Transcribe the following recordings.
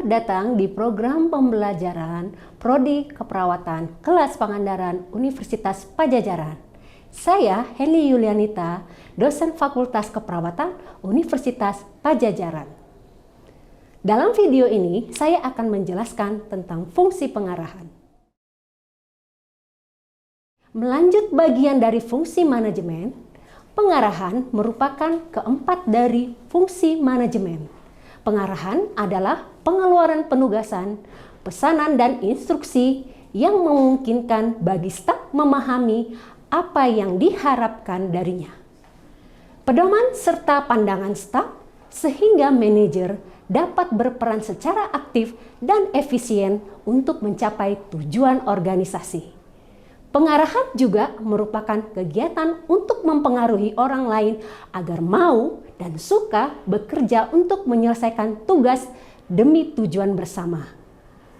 Selamat datang di program pembelajaran Prodi Keperawatan Kelas Pangandaran Universitas Padjadjaran. Saya Heli Yulianita, dosen Fakultas Keperawatan Universitas Padjadjaran. Dalam video ini, saya akan menjelaskan tentang fungsi pengarahan. Melanjut bagian dari fungsi manajemen, pengarahan merupakan keempat dari fungsi manajemen. Pengarahan adalah pengeluaran penugasan, pesanan, dan instruksi yang memungkinkan bagi staf memahami apa yang diharapkan darinya. Pedoman serta pandangan staf sehingga manajer dapat berperan secara aktif dan efisien untuk mencapai tujuan organisasi. Pengarahan juga merupakan kegiatan untuk mempengaruhi orang lain agar mau dan suka bekerja untuk menyelesaikan tugas demi tujuan bersama.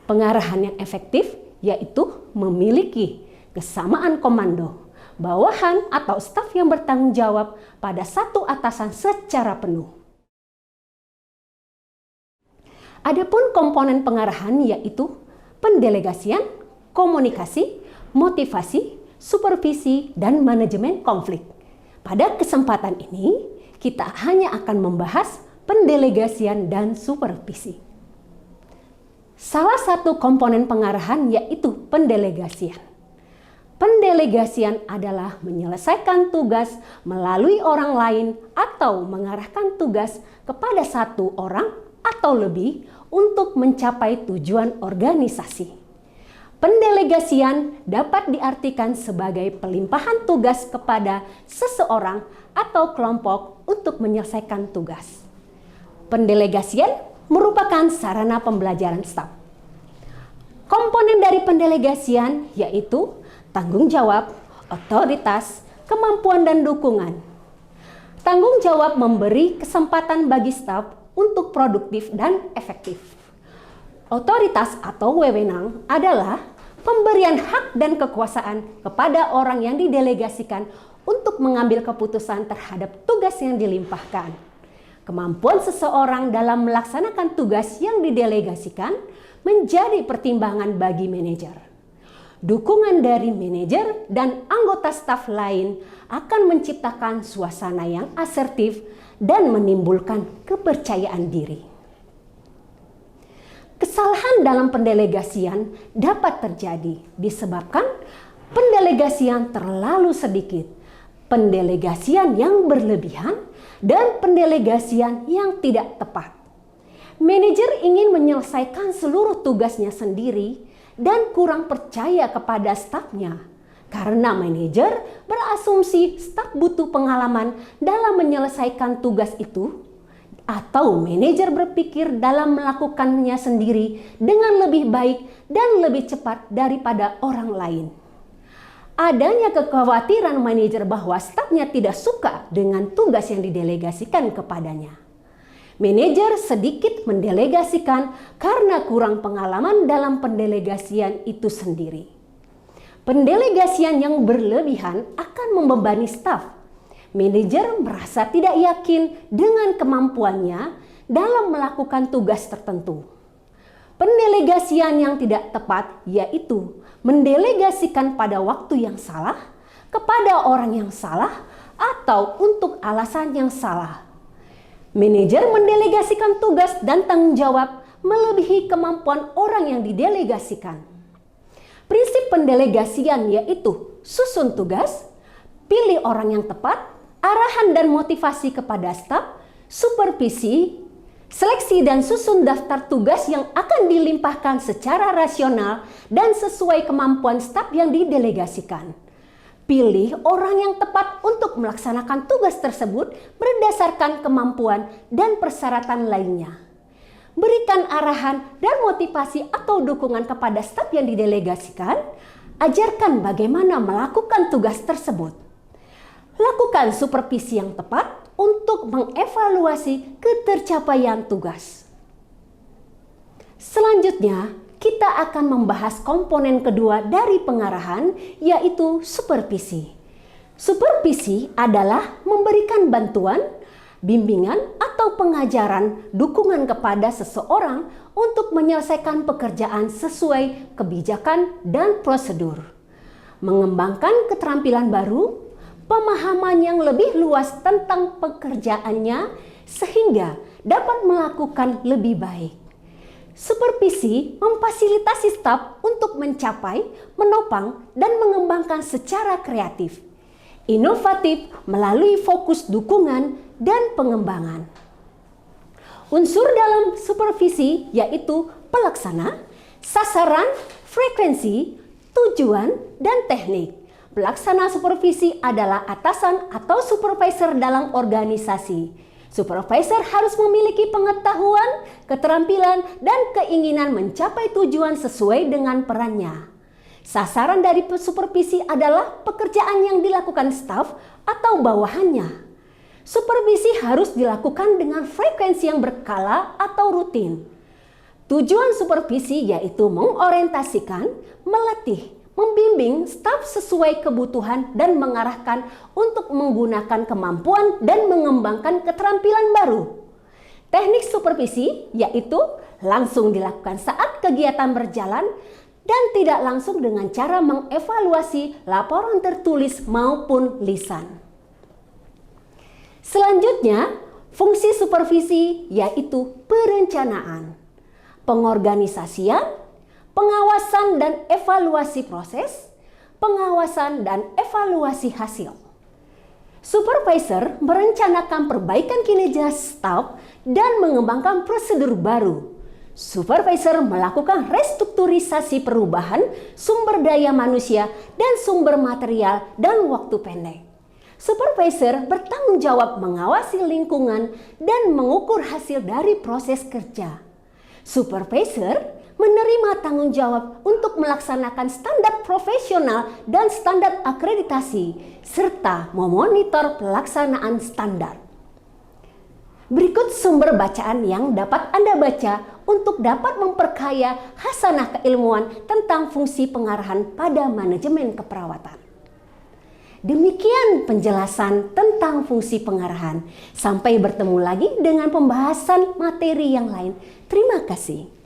Pengarahan yang efektif yaitu memiliki kesamaan komando, bawahan atau staf yang bertanggung jawab pada satu atasan secara penuh. Adapun komponen pengarahan yaitu pendelegasian, komunikasi, motivasi, supervisi, dan manajemen konflik. Pada kesempatan ini, kita hanya akan membahas pendelegasian dan supervisi. Salah satu komponen pengarahan yaitu pendelegasian. Pendelegasian adalah menyelesaikan tugas melalui orang lain atau mengarahkan tugas kepada satu orang atau lebih untuk mencapai tujuan organisasi. Pendelegasian dapat diartikan sebagai pelimpahan tugas kepada seseorang atau kelompok untuk menyelesaikan tugas. Pendelegasian merupakan sarana pembelajaran staf. Komponen dari pendelegasian yaitu tanggung jawab, otoritas, kemampuan, dan dukungan. Tanggung jawab memberi kesempatan bagi staf untuk produktif dan efektif. Otoritas atau wewenang adalah pemberian hak dan kekuasaan kepada orang yang didelegasikan untuk mengambil keputusan terhadap tugas yang dilimpahkan. Kemampuan seseorang dalam melaksanakan tugas yang didelegasikan menjadi pertimbangan bagi manajer. Dukungan dari manajer dan anggota staf lain akan menciptakan suasana yang asertif dan menimbulkan kepercayaan diri. Kesalahan dalam pendelegasian dapat terjadi disebabkan pendelegasian terlalu sedikit, pendelegasian yang berlebihan, dan pendelegasian yang tidak tepat. Manajer ingin menyelesaikan seluruh tugasnya sendiri dan kurang percaya kepada stafnya karena manajer berasumsi staf butuh pengalaman dalam menyelesaikan tugas itu, atau manajer berpikir dalam melakukannya sendiri dengan lebih baik dan lebih cepat daripada orang lain. Adanya kekhawatiran manajer bahwa stafnya tidak suka dengan tugas yang didelegasikan kepadanya. Manajer sedikit mendelegasikan karena kurang pengalaman dalam pendelegasian itu sendiri. Pendelegasian yang berlebihan akan membebani staf. Manajer merasa tidak yakin dengan kemampuannya dalam melakukan tugas tertentu. Pendelegasian yang tidak tepat yaitu mendelegasikan pada waktu yang salah, kepada orang yang salah, atau untuk alasan yang salah. Manajer mendelegasikan tugas dan tanggung jawab melebihi kemampuan orang yang didelegasikan. Prinsip pendelegasian yaitu susun tugas, pilih orang yang tepat, arahan dan motivasi kepada staf, supervisi, seleksi dan susun daftar tugas yang akan dilimpahkan secara rasional dan sesuai kemampuan staf yang didelegasikan. Pilih orang yang tepat untuk melaksanakan tugas tersebut berdasarkan kemampuan dan persyaratan lainnya. Berikan arahan dan motivasi atau dukungan kepada staf yang didelegasikan. Ajarkan bagaimana melakukan tugas tersebut. Lakukan supervisi yang tepat untuk mengevaluasi ketercapaian tugas. Selanjutnya, kita akan membahas komponen kedua dari pengarahan, yaitu supervisi. Supervisi adalah memberikan bantuan, bimbingan atau pengajaran dukungan kepada seseorang untuk menyelesaikan pekerjaan sesuai kebijakan dan prosedur, mengembangkan keterampilan baru, pemahaman yang lebih luas tentang pekerjaannya sehingga dapat melakukan lebih baik. Supervisi memfasilitasi staf untuk mencapai, menopang, dan mengembangkan secara kreatif, inovatif melalui fokus dukungan dan pengembangan. Unsur dalam supervisi yaitu pelaksana, sasaran, frekuensi, tujuan, dan teknik. Pelaksana supervisi adalah atasan atau supervisor dalam organisasi. Supervisor harus memiliki pengetahuan, keterampilan, dan keinginan mencapai tujuan sesuai dengan perannya. Sasaran dari supervisi adalah pekerjaan yang dilakukan staf atau bawahannya. Supervisi harus dilakukan dengan frekuensi yang berkala atau rutin. Tujuan supervisi yaitu mengorientasikan, melatih, membimbing staf sesuai kebutuhan dan mengarahkan untuk menggunakan kemampuan dan mengembangkan keterampilan baru. Teknik supervisi yaitu langsung dilakukan saat kegiatan berjalan dan tidak langsung dengan cara mengevaluasi laporan tertulis maupun lisan. Selanjutnya, fungsi supervisi yaitu perencanaan, pengorganisasian, pengawasan dan evaluasi proses, pengawasan dan evaluasi hasil. Supervisor merencanakan perbaikan kinerja staf dan mengembangkan prosedur baru. Supervisor melakukan restrukturisasi perubahan sumber daya manusia dan sumber material dalam waktu pendek. Supervisor bertanggung jawab mengawasi lingkungan dan mengukur hasil dari proses kerja. Supervisor menerima tanggung jawab untuk melaksanakan standar profesional dan standar akreditasi, serta memonitor pelaksanaan standar. Berikut sumber bacaan yang dapat Anda baca untuk dapat memperkaya khasanah keilmuan tentang fungsi pengarahan pada manajemen keperawatan. Demikian penjelasan tentang fungsi pengarahan. Sampai bertemu lagi dengan pembahasan materi yang lain. Terima kasih.